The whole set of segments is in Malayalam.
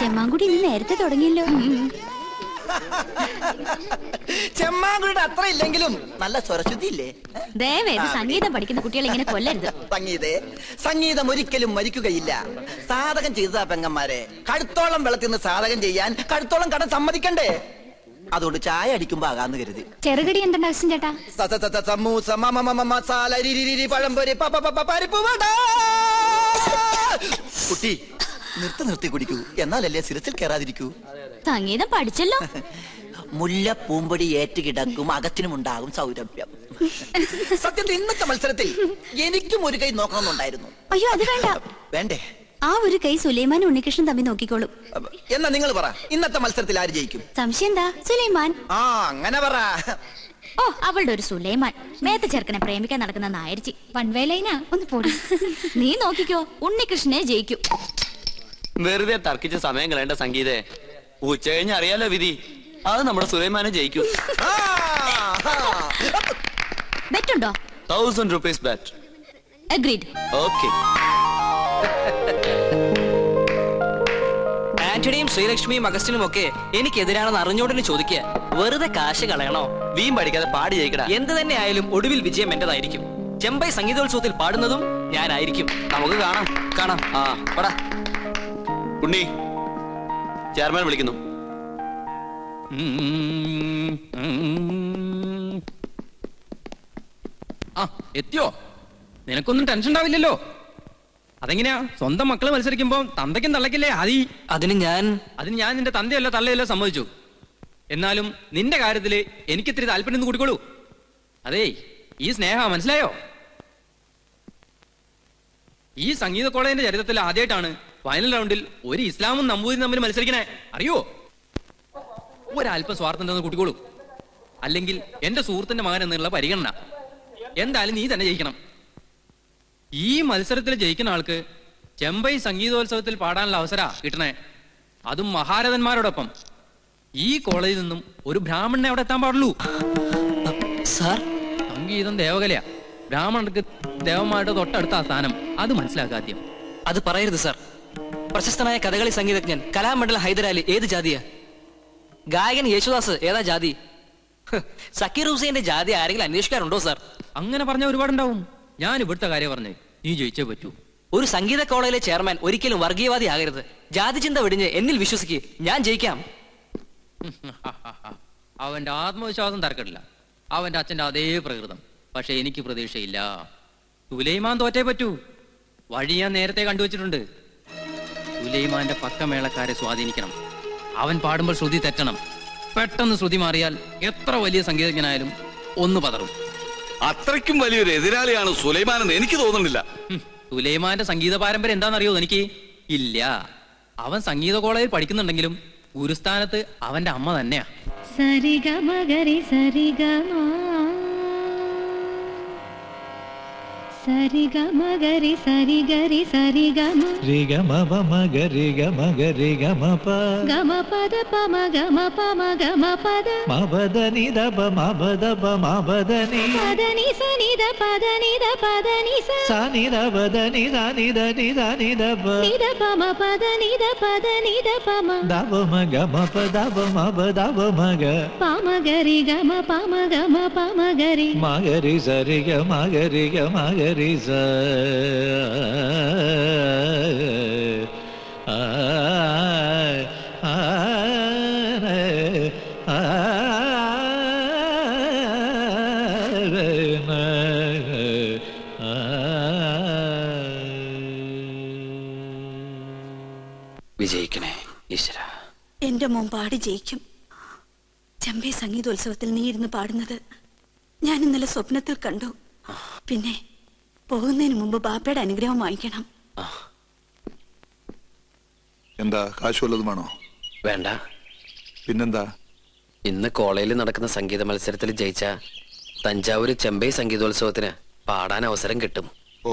ചെമ്മാങ്കുടി ഇന്ന് നേരത്തെ തുടങ്ങിയല്ലോ. ചെമ്മാങ്കുടിയുടെ അത്ര ഇല്ലെങ്കിലും നല്ല സ്വരശുദ്ധി ഇല്ലേ? ദയവേത് സംഗീതം പഠിക്കുന്ന കുട്ടികൾ ഇങ്ങനെ കൊല്ലരുത്. സംഗീതം ഒരിക്കലും മരിക്കുകയില്ല. സാധകം ചെയ്തതാ പെങ്ങന്മാരെ. കഴുത്തോളം വെള്ളത്തിൽ നിന്ന് സാധകം ചെയ്യാൻ കഴുത്തോളം കടം സമ്മതിക്കണ്ടേ? അതുകൊണ്ട് ചായ അടിക്കുമ്പോ ആകാന്ന് കരുതി. ചെറുകടി എന്തുണ്ട് അച്ഛൻ ചേട്ടാ? സമൂസ മസാല പഴംപൊരി പരിപ്പ് വട. കുട്ടി നിർത്തി കുടിക്കൂ, എന്നാലല്ലേ സിരസിൽ കയറാതിരിക്കൂ. സംഗീതം പഠിച്ചല്ലോ. മുല്ല പൂമ്പൊടി ഏറ്റുകിടക്കും, അകത്തിനുമുണ്ടാകും സൗരഭ്യം. സത്യത്തിൽ ഇന്നത്തെ മത്സരത്തിൽ എനിക്കും ഒരു കൈ നോക്കണമെന്നുണ്ടായിരുന്നു. അയ്യോ അത് വേണ്ട. വേണ്ടേ? ആ ഒരു കൈ സുലൈമാനും ഉണ്ണികൃഷ്ണൻ തമ്മിൽ നോക്കിക്കോളും. എന്നാ നിങ്ങൾ പറ, ഇന്നത്തെ മത്സരത്തിൽ ആര് ജയിക്കും? സംശയം എന്താ? സുലൈമാൻ. ആ അങ്ങനെ പറ. ഓ അവളുടെ ഒരു സുലൈമാൻ മേത്ത ചെറുക്കനെ പ്രേമിക്കാൻ നടക്കുന്ന നായരിച്ചി വൺവേലൈനാ. ഒന്ന് പോടി. നീ നോക്കിക്കോ, ഉണ്ണികൃഷ്ണനെ ജയിക്കും. വെറുതെ തർക്കിച്ച സമയം കളയേണ്ട സംഗീതേ. ഉച്ച കഴിഞ്ഞ് അറിയാലോ വിധി. അത് നമ്മുടെ സുലൈമാനെ ജയിക്കും. ബെറ്റുണ്ടോ? 1000 rupees bet. അഗ്രീഡ്. ഓക്കെ. ആന്റണിയും ശ്രീലക്ഷ്മിയും അഗസ്റ്റിനും ഒക്കെ എനിക്കെതിരാണെന്ന് അറിഞ്ഞോടിന് ചോദിക്കുക. വെറുതെ കാശ് കളയണോ? വീം പഠിക്കാതെ പാടി ജയിക്കടാ. എന്ത് തന്നെ ആയാലും ഒടുവിൽ വിജയം എന്റേതായിരിക്കും. ചെമ്പൈ സംഗീതോത്സവത്തിൽ പാടുന്നതും ഞാനായിരിക്കും. നമുക്ക് കാണാം. കാണാം. ആ പടാ. ഉണ്ണി, ചെയർമാൻ വിളിക്കുന്നു. ആ എത്തിയോ? നിനക്കൊന്നും ടെൻഷൻ ഉണ്ടാവില്ലല്ലോ. അതെങ്ങനെയാ? സ്വന്തം മക്കള് മത്സരിക്കുമ്പോ തന്തയ്ക്കും തള്ളക്കില്ലേ ആദി? അതിന് ഞാൻ നിന്റെ തന്തയല്ലോ തള്ളയല്ലോ സമ്മതിച്ചു. എന്നാലും നിന്റെ കാര്യത്തില് എനിക്കിത്തിരി താല്പര്യം കൂടിക്കോളൂ. അതേ ഈ സ്നേഹ മനസ്സിലായോ? ഈ സംഗീത കോളേജിന്റെ ചരിത്രത്തിൽ ആദ്യമായിട്ടാണ് ഫൈനൽ റൗണ്ടിൽ ഒരു ഇസ്ലാമും നമ്പൂതിരും തമ്മിൽ മത്സരിക്കണേ. അറിയോ? ഒരല്പം സ്വാർത്ഥം ഉണ്ടെന്ന് കൂട്ടിക്കോളൂ. അല്ലെങ്കിൽ എന്റെ സുഹൃത്തിന്റെ മകൻ എന്നുള്ള പരിഗണന. എന്തായാലും നീ തന്നെ ജയിക്കണം. ഈ മത്സരത്തിൽ ജയിക്കുന്ന ആൾക്ക് ചെമ്പൈ സംഗീതോത്സവത്തിൽ പാടാനുള്ള അവസര കിട്ടണേ. അതും മഹാരഥന്മാരോടൊപ്പം. ഈ കോളേജിൽ നിന്നും ഒരു ബ്രാഹ്മണനെ അവിടെ എത്താൻ പാടുള്ളൂ. സാർ, സംഗീതം ദേവകലയാ. ബ്രാഹ്മണർക്ക് ദേവന്മാരുടെ തൊട്ടടുത്ത സ്ഥാനം. അത് മനസ്സിലാക്കാദ്യം. അത് പറയരുത് സാർ. പ്രശസ്തനായ കഥകളി സംഗീതജ്ഞൻ കലാമണ്ഡലം ഹൈദരാലി ഏത് ജാതിയാ? ഗായകൻ യേശുദാസ് ഏതാ ജാതി? സക്കീർ ഹുസൈന്റെ ജാതി ആരെങ്കിലും അന്വേഷിക്കാറുണ്ടോ സാർ? അങ്ങനെ പറഞ്ഞ ഒരുപാടുണ്ടാവും. ഞാൻ ഇവിടുത്തെ കാര്യം പറഞ്ഞേ, നീ ജയിച്ചേ പറ്റൂ. ഒരു സംഗീത കോളേജിലെ ചെയർമാൻ ഒരിക്കലും വർഗീയവാദി ആകരുത്. ജാതി ചിന്ത വെടിഞ്ഞ് എന്നിൽ വിശ്വസിക്ക്, ഞാൻ ജയിക്കാം. അവന്റെ ആത്മവിശ്വാസം തർക്കമില്ല. അവന്റെ അച്ഛന്റെ അതേ പ്രകൃതം. പക്ഷെ എനിക്ക് പ്രതീക്ഷയില്ല. സുലൈമാൻ തോറ്റേ പറ്റൂ. വഴി ഞാൻ നേരത്തെ കണ്ടുവച്ചിട്ടുണ്ട്. സുലൈമാന്റെ പക്കമേളക്കാരെ സ്വാധീനിക്കണം. അവൻ പാടുമ്പോൾ ശ്രുതി തെറ്റണം. പെട്ടെന്ന് ശ്രുതി മാറിയാൽ എത്ര വലിയ സംഗീതജ്ഞനായാലും ഒന്ന് പതറും. അത്രയ്ക്കും വലിയൊരു എതിരാളിയാണ് സുലൈമാൻ എന്ന് എനിക്ക് തോന്നുന്നില്ല. സുലൈമാന്റെ സംഗീത പാരമ്പര്യം എന്താണെന്നറിയോ എനിക്ക്? ഇല്ല. അവൻ സംഗീത കോളേജിൽ പഠിക്കുന്നുണ്ടെങ്കിലും ഗുരുസ്ഥാനത്ത് അവന്റെ അമ്മ തന്നെയാ. സരിഗമഗരി സരിഗമ സരിഗമഗരി സരിഗരി സരിഗമ രിഗമപമഗരി ഗമഗരി ഗമപ ഗമപദ പമ ഗമപമ ഗമപദ മപദനി ദപ മപദപ മപദനി പദനി സനിദ പദനിദ പദനി സനിദ പദനി സനിദ നിദ ദപ നിദ പമ പദനിദ പദനിദ പമ ദപമ ഗമപ ദപമപ ദപമഗ പമഗരി ഗമ പമഗരി മഗരി സരിഗ മഗരി ഗമഗരി സ വിജയിക്കണേ ഈശ്വര. എന്റെ മോൻ പാടി ജയിക്കും. ചെമ്പൈ സംഗീതോത്സവത്തിൽ നീ ഇരുന്ന് പാടുന്നത് ഞാൻ ഇന്നലെ സ്വപ്നത്തിൽ കണ്ടു. പിന്നെ പോകുന്നതിന് മുമ്പ് ബാപ്പയുടെ അനുഗ്രഹം വാങ്ങിക്കണം. എന്താ കാശ് വല്ലതും വേണോ? വേണ്ട. പിന്നെന്താ? ഇന്ന് കോളേജിൽ നടക്കുന്ന സംഗീത മത്സരത്തിൽ ജയിച്ച തഞ്ചാവൂര് ചെമ്പൈ സംഗീതോത്സവത്തിന് പാടാൻ അവസരം കിട്ടും. ഓ,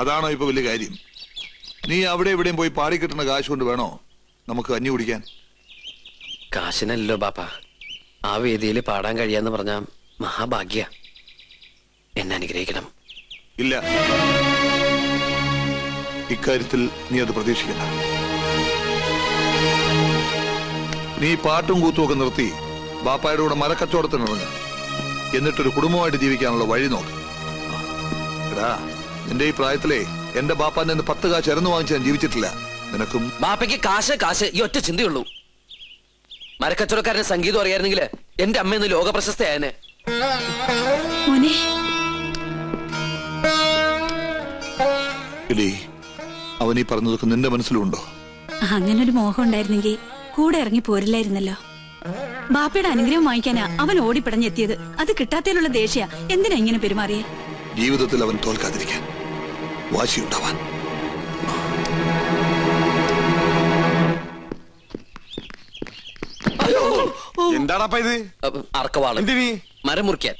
അതാണോ ഇപ്പൊ വലിയ കാര്യം? നീ അവിടെ എവിടെയും പോയി പാടി കിട്ടുന്ന കാശ് കൊണ്ട് വേണോ നമുക്ക് കഞ്ഞി കുടിക്കാൻ? കാശിനല്ലോ ബാപ്പ. ആ വേദിയിൽ പാടാൻ കഴിയാന്ന് പറഞ്ഞ മഹാഭാഗ്യ. എന്നെ അനുഗ്രഹിക്കണം. ഇല്ല, ഇക്കാര്യത്തിൽ നീ അത് പ്രതീക്ഷിക്കണ്ട. നീ പാട്ടും കൂത്തും ഒക്കെ നിർത്തി ബാപ്പായുടെ കൂടെ മരക്കച്ചവടത്തിനിറങ്ങ്. എന്നിട്ടൊരു കുടുംബമായിട്ട് ജീവിക്കാനുള്ള വഴി നോക്ക്. എടാ, നിന്റെ ഈ പ്രായത്തിലെ എന്റെ ബാപ്പാന്റെ 10 കാശ് ഇറന്നു വാങ്ങിച്ച് ഞാൻ ജീവിച്ചിട്ടില്ല. നിനക്കും ബാപ്പയ്ക്ക് കാശ് ഈ ഒറ്റ ചിന്തയുള്ളൂ. മരക്കച്ചവടക്കാരന് സംഗീതം അറിയായിരുന്നെങ്കിൽ എന്റെ അമ്മ ലോക പ്രശസ്തയായനെ. മോനെ, അവൻ ഈ പറഞ്ഞതൊക്കെ നിന്റെ മനസ്സിലുണ്ടോ? അങ്ങനൊരു മോഹം ഉണ്ടായിരുന്നെങ്കിൽ കൂടെ ഇറങ്ങി പോരില്ലായിരുന്നല്ലോ. ബാപ്പയുടെ അനുഗ്രഹം വാങ്ങിക്കാനാ അവൻ ഓടിപ്പിടഞ്ഞെത്തിയത്. അത് കിട്ടാത്തതിലുള്ള ദേഷ്യ എന്തിനാ ഇങ്ങനെ പെരുമാറിയേ? ജീവിതത്തിൽ അവൻ തോൽക്കാതിരിക്കാൻ വാശിയുണ്ടാവാൻ. എന്താടാ ഇത്? അറക്കവാള് മരം മുറിക്കാൻ.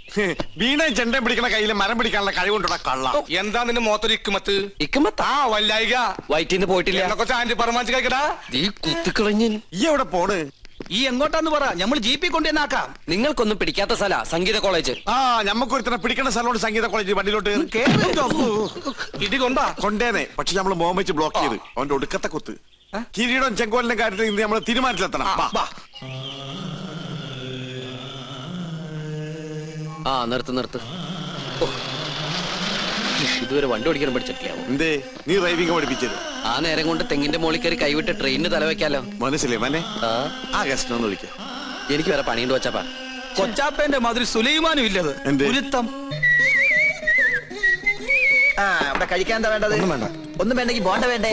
വീണ ചെണ്ട പിടിക്കണ കയ്യില് മരം പിടിക്കാനുള്ള കഴിവുണ്ടോടാ കള്ള? എന്താ നിന്റെ മോത്തൊരു ഇക്കുമത്ത്? ഇക്കുമത്താ വല്ലായിക വയറ്റിന്ന് പോയിട്ടില്ല. കൊച്ചു ആന്റി പറമാഞ്ച് കഴിക്കടാ. ഈ കുത്തിക്കളഞ്ഞ് ഈ എവിടെ പോണ്? ഈ എങ്ങോട്ടാന്ന് പറ, നമ്മൾ ജീപ്പിൽ കൊണ്ടുവന്നാക്കാം. നിങ്ങൾക്കൊന്നും പിടിക്കാത്ത സ്ഥല സംഗീത കോളേജ്. ഞമ്മക്കൊരുത്തനെ പിടിക്കണ സ്ഥലമാണ് സംഗീത കോളേജ്. വണ്ടിയിലോട്ട് ഇടി കൊണ്ടേനെ. പക്ഷെ നമ്മള് മോം വെച്ച് ബ്ലോക്ക് ചെയ്ത് അവന്റെ ഒടുക്കത്തെ കുത്ത്. കിരീടം ചെങ്കോലിന്റെ കാര്യത്തിൽ ഇന്ന് നമ്മള് തീരുമാനത്തിലെത്തണം. നിർത്ത്. ഇതുവരെ വണ്ടി ഓടിക്കാൻ പഠിച്ചിട്ടില്ല. എന്തേ നീ ഡ്രൈവിംഗ് പഠിപ്പിച്ചത്? ആ നേരം കൊണ്ട് തെങ്ങിന്റെ മോളിൽ കയറി കൈവിട്ട് ട്രെയിനിന് തലവെക്കാലോ. മനസ്സിലേ മനെ? ആ ഗസ്റ്റൊന്ന് വിളിക്കാം. എനിക്ക് വേറെ പണിയുണ്ട് വച്ചാപ്പാ. കൊച്ചാപ്പേന്റെ മാതിരി സുലൈമാനും ഇല്ലത്. ഗുരുത്തം. ഇവിടെ കഴിക്കാൻ എന്താ വേണ്ടത്? ഒന്നും വേണ്ടെങ്കിൽ ബോണ്ട വേണ്ടേ?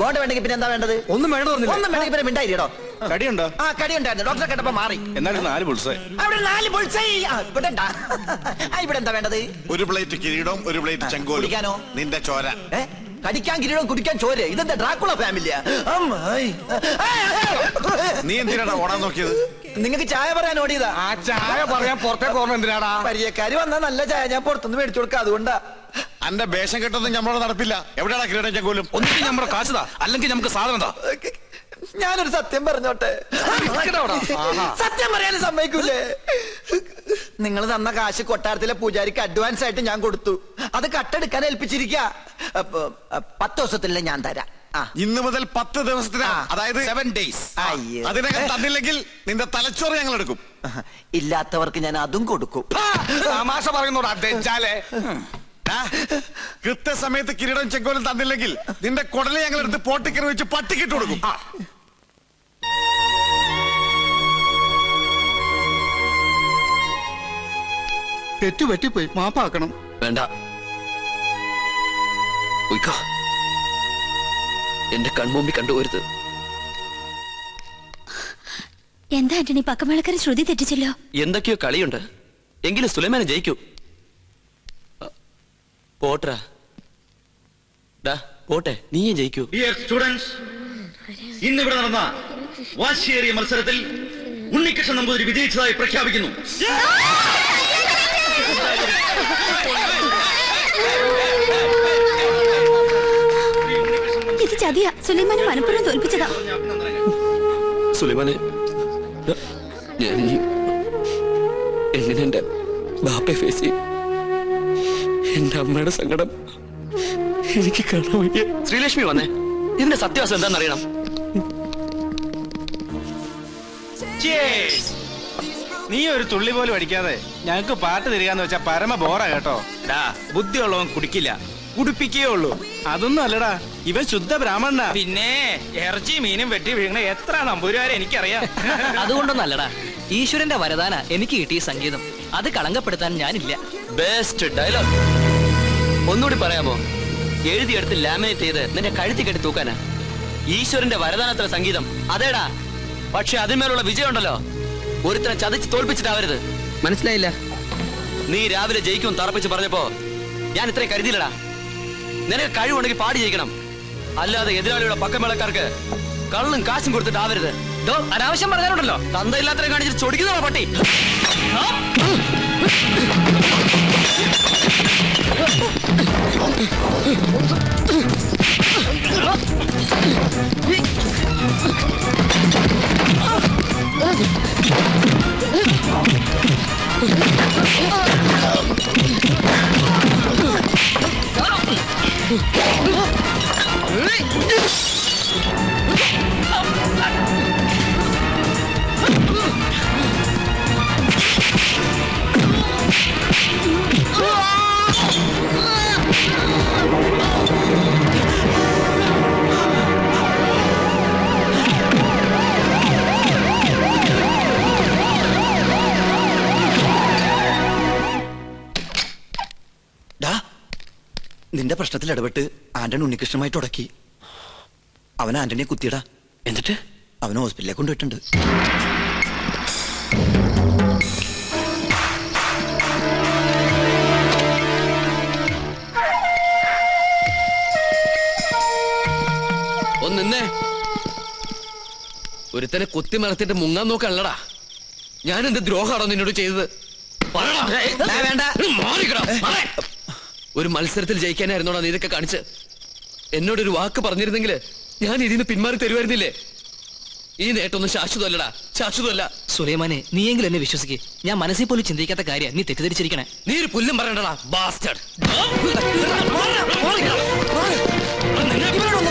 ബോണ്ട വേണ്ടെങ്കിൽ പിന്നെ എന്താ വേണ്ടത്? ഒന്നും വേണമെങ്കിൽ പിന്നെ മിണ്ടായിട്ടോ. കടിയുണ്ടോ? കടി ഉണ്ടായിരുന്നു. ഡോക്ടറെ കേട്ടപ്പോ മാറി. എന്നാലും 4 ബുൾസൈ. അവിടെ 4 ബുൾസൈ. ഇവിടെ എന്താ വേണ്ടത്? 1 പ്ലേറ്റ് കിരീടവും 1 പ്ലേറ്റ് ചെങ്കോലും. കുടിക്കാനോ? നിന്റെ ചോര. കടിക്കാൻ കിരീടം, കുടിക്കാൻ ചോര. ഇതെന്താ ഡ്രാക്കുള ഫാമിലിയാ? നീ എന്തിനാടാ ഓടാൻ നോക്കിയത്? നിങ്ങൾക്ക് ചായ പറയാൻ ഓടിയതാ. ആ ചായ പറയാൻ പുറത്തേക്ക് ഓർമ്മ എന്തിനാടാ? പരിചയക്കാര് വന്നാ നല്ല ചായ ഞാൻ പുറത്തുനിന്ന് മേടിച്ചു കൊടുക്കാം. അതുകൊണ്ടാ. അന്റെ വേഷം കെട്ടൊന്നും നമ്മളോട് നടപ്പില്ല. എവിടെയാണ് കിരീടം ചെങ്കോലും? ഒന്നിനും നമ്മുടെ കാശുതാ, അല്ലെങ്കിൽ നമുക്ക് സാധനം. ഞാനൊരു സത്യം പറഞ്ഞോട്ടെ? സത്യം പറയാനും സമ്മതിക്കൂലേ? നിങ്ങൾ തന്ന കാശ് കൊട്ടാരത്തിലെ പൂജാരിക്ക് അഡ്വാൻസ് ആയിട്ട് ഞാൻ കൊടുത്തു. അത് കട്ടെടുക്കാൻ ഏൽപ്പിച്ചിരിക്ക. 10 ദിവസത്തിലെ ഞാൻ തരാം. ഇന്ന് മുതൽ 10 ദിവസത്തിന്, അതായത് 7 days. അതിനകം തന്നില്ലെങ്കിൽ നിന്റെ തലച്ചോറ് ഞങ്ങൾ എടുക്കും. ഇല്ലാത്തവർക്ക് ഞാൻ അതും കൊടുക്കും. തമാശ പറയുന്നോടാ തെച്ചാലേ. കൃത്യസമയത്ത് കിരീടം ചെങ്കോലും തന്നില്ലെങ്കിൽ നിന്റെ കുടല് ഞങ്ങൾ എടുത്ത് പോട്ടിക്കറി വെച്ച് പട്ടിക്കിട്ട് കൊടുക്കും. തെറ്റുപറ്റിപ്പോയി, മാപ്പാക്കണം. വേണ്ട, എന്റെ കൺമുമ്പിൽ കണ്ടുപോരുത്. എന്താ ആന്റണി, പക്കമേളക്കാരെ ശ്രുതി തെറ്റിച്ചല്ലോ. എന്തൊക്കെയോ കളിയുണ്ട്. എങ്കിലും സുലൈമാനെ ജയിക്കൂ. പോട്ടെ, പോട്ടെ, നീയും ജയിക്കൂ. ഡിയർ സ്റ്റുഡൻസ്, ഇന്നിവിടെ നടന്ന വാശിയേറിയ മത്സരത്തിൽ ഉണ്ണികൃഷ്ണൻ നമ്പൂതിരി വിജയിച്ചതായി പ്രഖ്യാപിക്കുന്നു. ഇത് ചതിയാ. സുലൈമാനെ മനഃപൂർവ്വം തോൽപ്പിച്ചതാ. സുലൈമാനെ, ഞാൻ എങ്ങനെ എന്റെ ബാപ്പയെ ഫേസ് ചെയ്യും? എന്റെ അമ്മയുടെ സങ്കടം എനിക്ക് കാണാൻ വയ്യ. ശ്രീലക്ഷ്മി വന്നേ, ഇതിന്റെ സത്യാവസ്ഥ എന്താണെന്നറിയണം. നീ ഒരു തുള്ളി പോലും അടിക്കാതെ ഞങ്ങൾക്ക് പാട്ട് തരികയെന്ന് വെച്ചാ പരമ ബോറാ കേട്ടോ. ബുദ്ധിയുള്ളവൻ കുടിക്കില്ല, കുടിപ്പിക്കേ ഉള്ളൂ. അതൊന്നും അല്ലടാ, ഇവൻ ശുദ്ധ ബ്രാഹ്മണനാ. പിന്നെ ഇറച്ചി മീനും വെട്ടി വീഴണ എത്ര നമ്പൂരുകാരെ എനിക്കറിയാം. അതുകൊണ്ടൊന്നല്ലടാ, ഈശ്വരന്റെ വരദാന എനിക്ക് കിട്ടിയ സംഗീതം. അത് കളങ്കപ്പെടുത്താൻ ഞാനില്ല. Best dialogue. ഒന്നുകൂടി പറയാമോ? എഴുതിയെടുത്ത് ലാമിനേറ്റ് ചെയ്ത് നിന്റെ കഴുത്തി കെട്ടി തൂക്കാനാ. ഈശ്വരന്റെ വരദാനത്ര സംഗീതം അതേടാ. പക്ഷെ അതിന്മേലുള്ള വിജയം ഉണ്ടല്ലോ, ഒരുത്തനെ ചതിച്ച് തോൽപ്പിച്ചിട്ടാവരുത്. മനസ്സിലായില്ല? നീ രാവിലെ ജയിക്കും തറപ്പിച്ച് പറഞ്ഞപ്പോ ഞാൻ ഇത്രയും കരുതിയില്ലടാ. നിനക്ക് കഴിവുണ്ടെങ്കിൽ പാടി ജയിക്കണം, അല്ലാതെ എതിരാളിയുടെ പക്കമേളക്കാർക്ക് കള്ളും കാശും കൊടുത്തിട്ടാവരുത്. അനാവശ്യം പറഞ്ഞാലുണ്ടല്ലോ, തന്തയില്ലാത്തരെ കാണിച്ചിട്ട് ചൊടിക്കുന്നോ പട്ടി. നിന്റെ പ്രശ്നത്തിൽ ഇടപെട്ട് ആന്റണി ഉണ്ണികൃഷ്ണനുമായിട്ട് ഉടക്കി. അവൻ ആന്റണിയെ കുത്തിയടാ. എന്നിട്ട് അവന് ഹോസ്പിറ്റലിലേക്ക് കൊണ്ടുപോയിട്ടുണ്ട്. ഒന്നിന്നേ ഒരുത്തനെ കുത്തി മറത്തിട്ട് മുങ്ങാൻ നോക്കല്ലടാ. ഞാൻ എന്ത് ദ്രോഹാണോ നിന്നോട് ചെയ്തത്? വേണ്ട, ഒരു മത്സരത്തിൽ ജയിക്കാനായിരുന്നോടാ നീ ഇതൊക്കെ കാണിച്ച്? എന്നോടൊരു വാക്ക് പറഞ്ഞിരുന്നെങ്കിൽ ഞാൻ ഇതിന് പിന്മാറി തരുമായിരുന്നില്ലേ? ഈ നേട്ടൊന്നും ശാശ്വതമല്ലടാ, ശാശ്വതമല്ല. സുലൈമാനെ, നീയെങ്കിലും എന്നെ വിശ്വസിക്ക്. ഞാൻ മനസ്സിൽ പോലും ചിന്തിക്കാത്ത കാര്യം നീ തെറ്റിദ്ധരിച്ചിരിക്കണേ. നീ ഒരു പുല്ലും പറയണ്ടടാ ബാസ്റ്റർഡ്.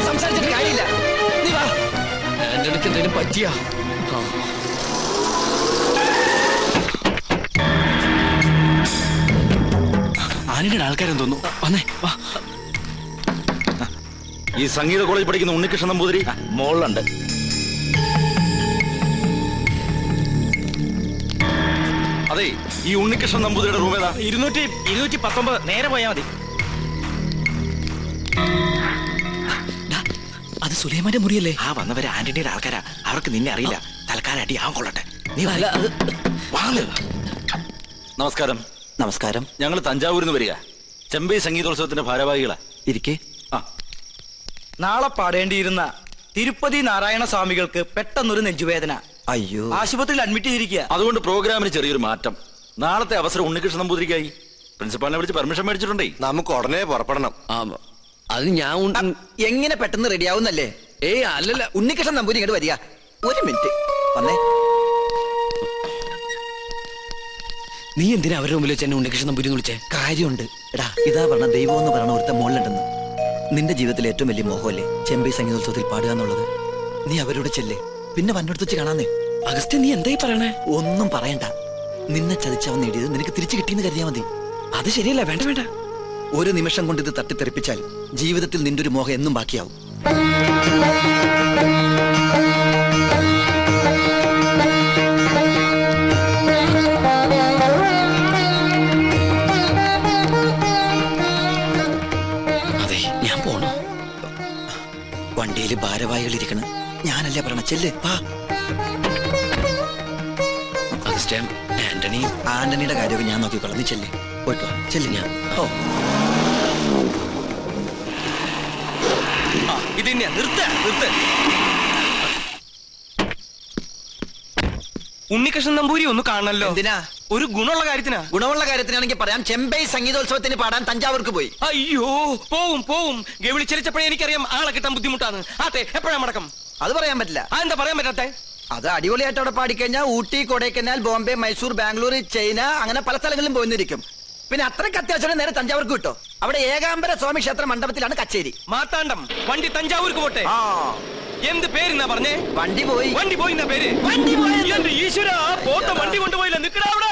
സംസാരിച്ചിട്ട് കാര്യമില്ല. നീ വാ. എന്റെ അടുക്ക് എന്തെങ്കിലും പറ്റിയാ ആനിയുടെ ആൾക്കാരെന്ന് തോന്നുന്നു. വന്നേ വാ. ഈ സംഗീത കോളേജ് പഠിക്കുന്ന ഉണ്ണികൃഷ്ണൻ നമ്പൂതിരി മോളിലുണ്ട്. അതെ, ഈ ഉണ്ണികൃഷ്ണൻ നമ്പൂതിരിയുടെ റൂം ഏതാ? 219. നേരെ പോയാ മതി. അത് സുലൈമാന്റെ മുറിയല്ലേ? ആ വന്നവര് ആന്റണിയുടെ ആൾക്കാരാ. അവർക്ക് നിന്നെ അറിയില്ല. തൽക്കാലം അടി ആവാൻ കൊള്ളട്ടെ. നീ നമസ്കാരം. നമസ്കാരം. ഞങ്ങൾ തഞ്ചാവൂരിൽ നിന്ന് വരിക. ചെമ്പൈ സംഗീതോത്സവത്തിന്റെ ഭാരവാഹികളാ. ഇരിക്കേ. നാളെ പാടേണ്ടിയിരുന്ന തിരുപ്പതി നാരായണ സ്വാമികൾക്ക് പെട്ടെന്നൊരു നെഞ്ചുവേദന. അയ്യോ, ആശുപത്രിയിൽ അഡ്മിറ്റ് ചെയ്തിരിക്കുക. അതുകൊണ്ട് പ്രോഗ്രാമിന് ചെറിയൊരു മാറ്റം. നാളത്തെ അവസരം ഉണ്ണികൃഷ്ണൻ നമ്പൂതിരിക്കായി. പ്രിൻസിപ്പാളിനെ വിളിച്ച് പെർമിഷൻ മേടിച്ചിട്ടുണ്ടേ. നമുക്ക് ഉടനെ പുറപ്പെടണം. അത് ഞാൻ എങ്ങനെ പെട്ടെന്ന് റെഡിയാവുന്നല്ലേ? ഏയ് അല്ലല്ല, ഉണ്ണികൃഷ്ണൻ നമ്പൂരി ഇങ്ങോട്ട് വരിക. ഒരു മിനിറ്റ് വന്നേ. നീ എന്തിനാ അവരുടെ മുമ്പിൽ വെച്ച് എന്നെ ഉണ്ണികൃഷ്ണൻ നമ്പൂരി വിളിച്ചേ? കാര്യമുണ്ട്. എടാ, ഇതാ പറഞ്ഞ ദൈവം എന്ന് പറയണ ഒരുത്ത മുകളിലുണ്ടെന്ന്. നിന്റെ ജീവിതത്തിലെ ഏറ്റവും വലിയ മോഹമല്ലേ ചെമ്പൈ സംഗീതോത്സവത്തിൽ പാടുക എന്നുള്ളത്? നീ അവരോട് ചെല്ലേ, പിന്നെ വന്നോട് വെച്ച് കാണാന്നേ. അഗസ്ത്യ, നീ എന്തായി പറയണേ? ഒന്നും പറയണ്ട. നിന്നെ ചതിച്ചവൻ നേടിയത് നിനക്ക് തിരിച്ചു കിട്ടിയെന്ന് കരുതിയാ മതി. അത് ശരിയല്ല. വേണ്ട വേണ്ട. ഒരു നിമിഷം കൊണ്ട് ഇത് തട്ടിത്തെറിപ്പിച്ചാൽ ജീവിതത്തിൽ നിന്റെ ഒരു മോഹം എന്നും ബാക്കിയാവും. അതെ, ഞാൻ പോണോ? വണ്ടിയിൽ ഭാരവാഹികൾ ഇരിക്കണ്. ഞാനല്ലേ പറയണ, ചെല്ല് വാ. അഗസ്ത്യ, ആന്റണിയുടെ കാര്യമൊക്കെ ഞാൻ നോക്കിക്കോളാം. നീ ചെല്ലേ, പോയിട്ട് വാ. ചെല്ല്. ഞാൻ ഇത് തന്നെയാ. നിർത്ത. ഉണ്ണികൃഷ്ണൻ നമ്പൂരി ഒന്ന് കാണണല്ലോ. എന്തിനാ? ഒരു ഗുണമുള്ള കാര്യത്തിനാ. ഗുണമുള്ള കാര്യത്തിനാണെങ്കിൽ പറയാം. ചെമ്പൈ സംഗീതോത്സവത്തിന് പാടാൻ തഞ്ചാവൂർക്ക് പോയി. അയ്യോ, പോവും. ഗവിളി ചലിച്ചപ്പോഴേ എനിക്കറിയാം ആളെ കിട്ടാൻ ബുദ്ധിമുട്ടാണ്. ആട്ടെ, എപ്പോഴാ മടക്കം? അത് പറയാൻ പറ്റില്ല. എന്താ പറയാൻ പറ്റാത്തെ? അത് അടിപൊളിയായിട്ട് അവിടെ പാടിക്കഴിഞ്ഞാൽ ഊട്ടി, കൊടൈക്കനാൽ, ബോംബെ, മൈസൂർ, ബാംഗ്ലൂർ, ചൈന, അങ്ങനെ പല സ്ഥലങ്ങളിലും പോയിരിക്കും. പിന്നെ അത്രയ്ക്ക് അത്യാവശ്യം നേരെ തഞ്ചാവൂർക്ക് കിട്ടോ. അവിടെ ഏകാംബര സ്വാമി ക്ഷേത്ര മണ്ഡപത്തിലാണ് കച്ചേരി. മാത്താണ്ടം. വണ്ടി തഞ്ചാവൂർക്ക് പോട്ടെ. എന്ത് പേരെന്നാ പറഞ്ഞേ? വണ്ടി പോയി. പേര്. ഈശ്വര, പോത്ത വണ്ടി കൊണ്ടുപോയില്ല. നിക്കടാ അവിടെ.